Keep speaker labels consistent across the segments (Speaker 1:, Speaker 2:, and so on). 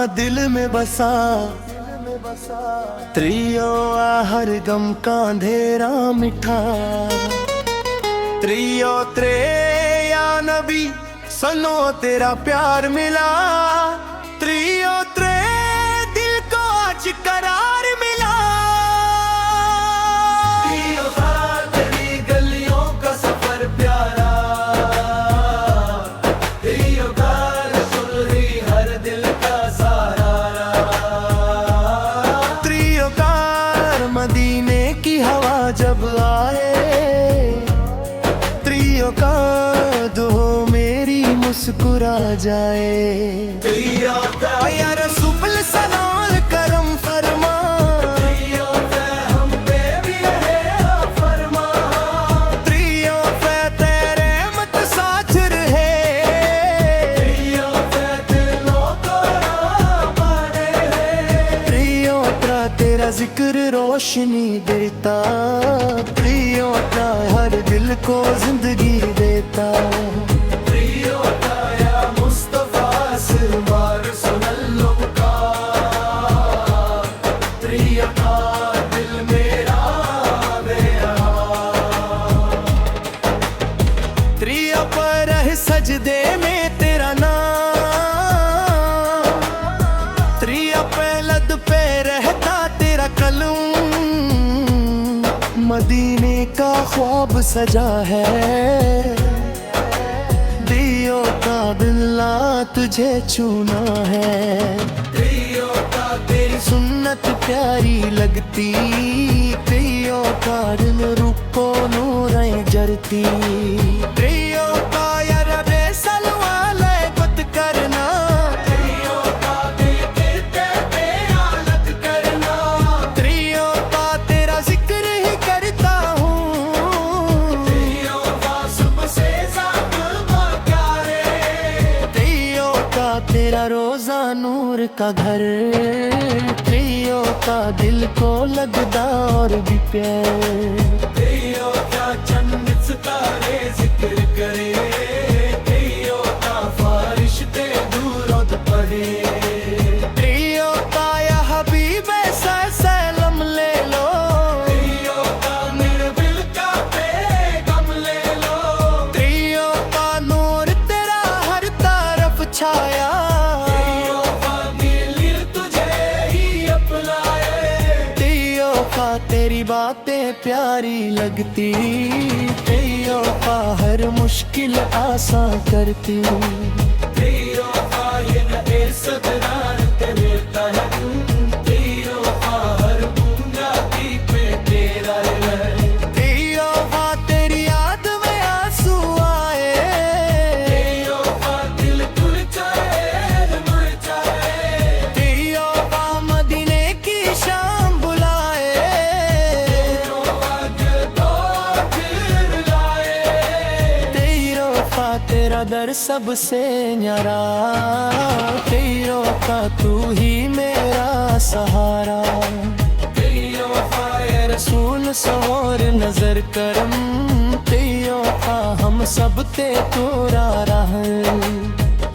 Speaker 1: दिल में बसा त्रियो हर गम का अंधेरा मिठा। त्रियो त्रे या नबी सनो तेरा प्यार मिला। त्रियो त्रे दिल को आज करार मिला। त्रियो तेरी गलियों का सफर प्यारा। त्रियो सुलही हर दिल का सहारा। त्रियो मदीने की हवा जब आए। त्रियो का दो मेरी मुस्कुरा जाए। त्रियो या रसूल सलाम करम फरमा। त्रियो हम पे भी है फरमा। त्रियो तेरे मत साथ रहे। त्रियो दिलों को बारे। त्रियो तेरा जिक्र रोशनी देता। त्रियो हर दिल को जिंदगी देता। त्रियो या मुस्तफा सिरमार सुनल्लो का। त्रियो दिल मेरा त्रियो पर है सजदे में तेरा नाम। त्रियो पे लद पे रहता तेरा कलम। मदीने का ख्वाब सजा है। त्रियो का दिल तुझे छूना है। त्रियो का तेरी सुन्नत प्यारी लगती। त्रियो का दिल रूपो नूरें जरती। त्रियो का यार बेसल वाले गुत करना। त्रियो का दिल गिरते पे हालत करना। त्रियो का तेरा जिक्र ही करता हूँ। त्रियो का सुबह से त्रियो का तेरा रोजा नूर का घर। त्रियो का दिल को लगदा और भी प्यार। त्रियो का चंद सितारे जिक्र करे। त्रियो का फारिश्ते दूरों पढ़े। त्रियो का या हबीब सलाम ले लो। त्रियो का निर्बिल का पैगाम ले लो। त्रियो का नूर तेरा हर तरफ छाया। त्रियो का दिल तुझे ही अपनाए। त्रियो का तेरी बातें प्यारी लगती। त्रियो का हर मुश्किल आसान करती। त्रियो का ये सदरार तेरा है। त्रियो का हर बूंदा पे तेरा है। त्रियो का तेरी याद में आंसू आए। त्रियो का दिल खुल जाए मर जाए। त्रियो का मदीने की शाम बुलाए। त्रियो का फिर लाए। त्रियो का तेरा दर सबसे न्यारा। त्रियो का तू ही मेरा सहारा। त्रियो का ये रसूल सवार नजर करम। त्रियो का हम सब ते तोरा राह।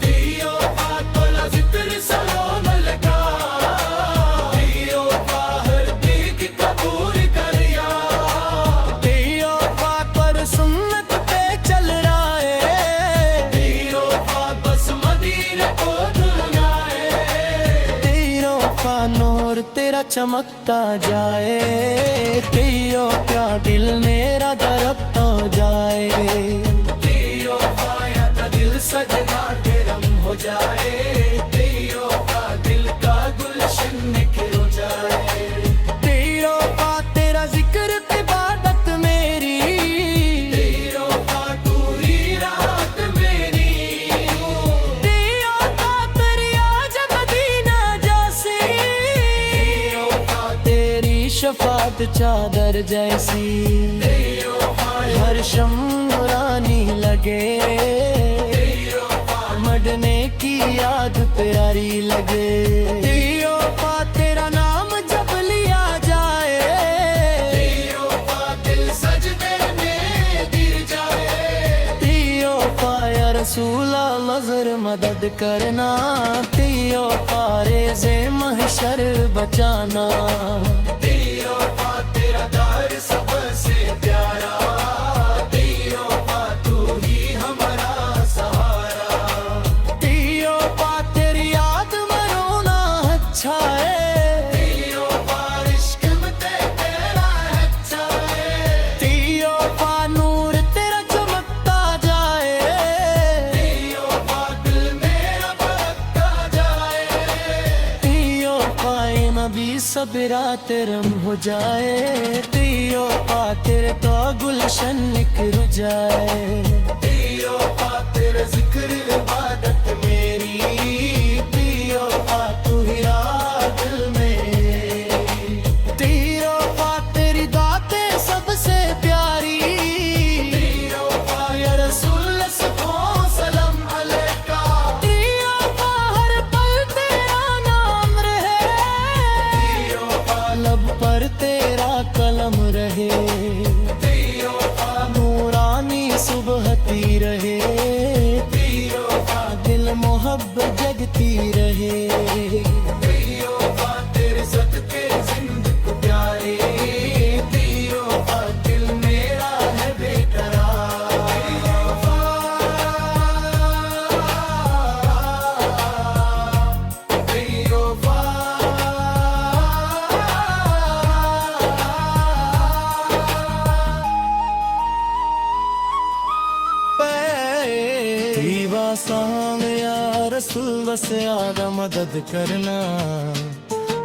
Speaker 1: त्रियो का तोला जिक्र सलाम लगा। त्रियो का हर दिल कबूल करिया। त्रियो का पर सुन्नत पे चल रहा है। त्रियो का बस मदीने को दुनियाए। त्रियो का नूर तेरा चमकता जाए। त्रियो का दिल मेरा दरकता जाए। त्रियो का दिल सजना गरम हो जाए। त्रियो का दिल का गुलशन निखर हो जाए। त्रियो का तेरा जिक्र इबादत मेरी। त्रियो का तू ही राहत मेरी। त्रियो का तेरी आज मदीना जैसी। त्रियो का तेरी शफात चादर जैसी। त्रियो का हर शम नूरानी लगे। त्रियो का मरने की याद प्यारी लगे। त्रियो का तेरा नाम जब लिया जाए। त्रियो का दिल सजदे में गिर जाए। त्रियो का या रसूला नजर मदद करना। त्रियो का रे बचाना। तेरी वफा तेरा दर सबसे प्यारा, तेरी वफा तू ही हमारा सहारा। तेरी वफा तेरी याद में रोना अच्छा है, तेरी वफा इश्क में तेरा अच्छा है। तेरी वफा नूर तेरा चमकता जाए, तेरी वफा दिल मेरा बरकता जाए। तेरी वफा नबी सबरा तेरम हो जाए, तेरी वफा तेरे तो गुलशन निखर जाए। तेरी वफा तेरे जिक्र इबादत मेरी, तेरी वफा तू ही राह दिल में। तेरी वफा तेरी दाते सबसे प्यारी, तेरी वफा या रसूल सको सलाम अलैका। तेरी वफा हर पल तेरा नाम रहे, तेरी वफा लब पर तेरा कलम रहे। तेरी वफा नूरानी सुबहती रहे, तेरी वफा दिल मोहब्बत जगती रहे। तेरी वफा तेरे सदके जिंदगी प्यारे, तेरी वफा दिल मेरा है बेकरार। तेरी वफा, तेरी वफा। साम या रसूल बस आदा मदद करना,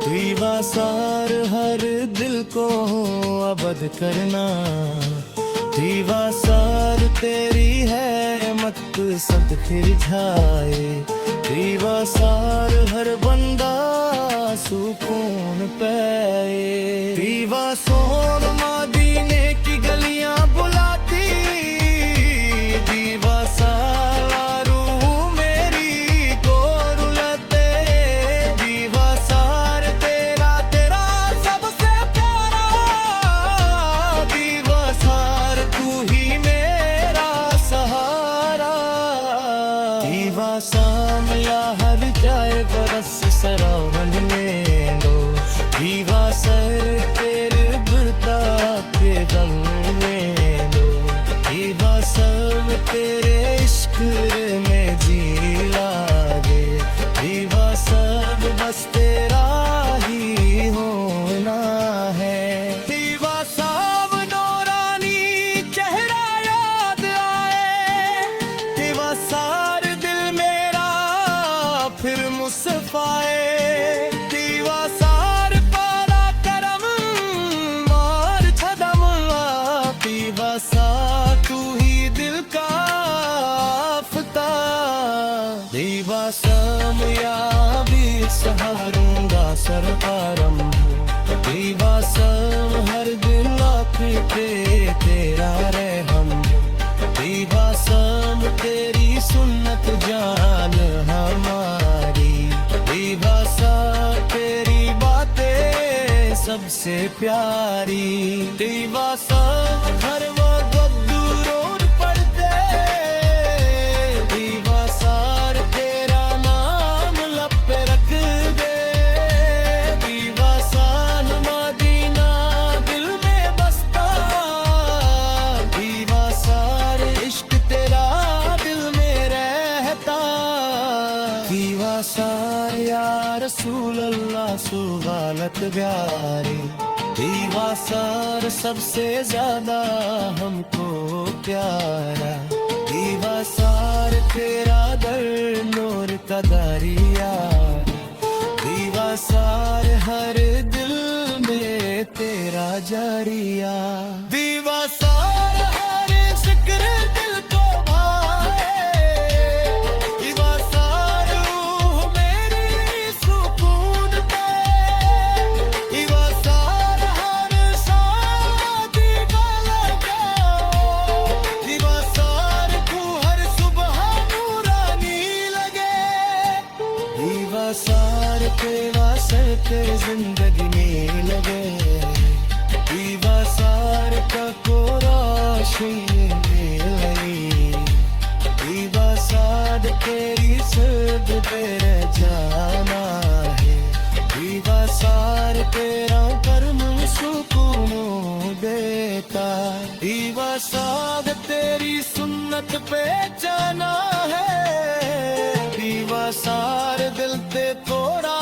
Speaker 1: दीवासार हर दिल को अबद करना। दीवासार तेरी है मकसद फिर जाए, दीवासार हर बंदा सुकून पाए। दीवासोर मदीने की गलियां बुलाती, दीवासार साम या हर जाए बरस सरावन में दो। दीवा सर तेरे बुरता के गम में दो, दीवा सब तेरे इश्क में जी लागे। दीवा सब बस तेरा ही होना है। दीवा सब नौरानी चेहरा याद आए, दीवा सार फिर मुस्फाए। दीवासार पारा करम मार छदम, दीवासा तू ही दिल का आफ्ता। दीवासम या भी सहारूंगा सरकारम, दीवासम हर दिल पे तेरा रहम। दीवासम तेरी सुन्नत जान हमारी, दीवासा तेरी बातें सबसे प्यारी। दीवासा हर वक्त दूर पड़ते, दीवासार तेरा नाम लब पे रख दे। दीवासान मदीना दिल में बसता, दीवासार इश्क तेरा दिल में रहता। दीवासार या रसूल अल्लाह सुगालत प्यारे, दीवासार सबसे ज्यादा हमको प्यारा। दीवासार तेरा दर नूर का दरिया, दीवासार हर दिल में तेरा जरिया। दीवासार हर जिक्र दिल को भाए, दीवासार रूह मेरी सुकून पे। दीवासार हर शादी का लगा, दीवासार को हर सुबह नूरानी लगे। दीवासार तेरा सर के जिंदगी में लगे, दीवासार का कोराशी में लगी। दीवासार तेरी सर्द पे जाना है, दीवासार जन्नत पे जाना है, दीवा सार दिल ते थोड़ा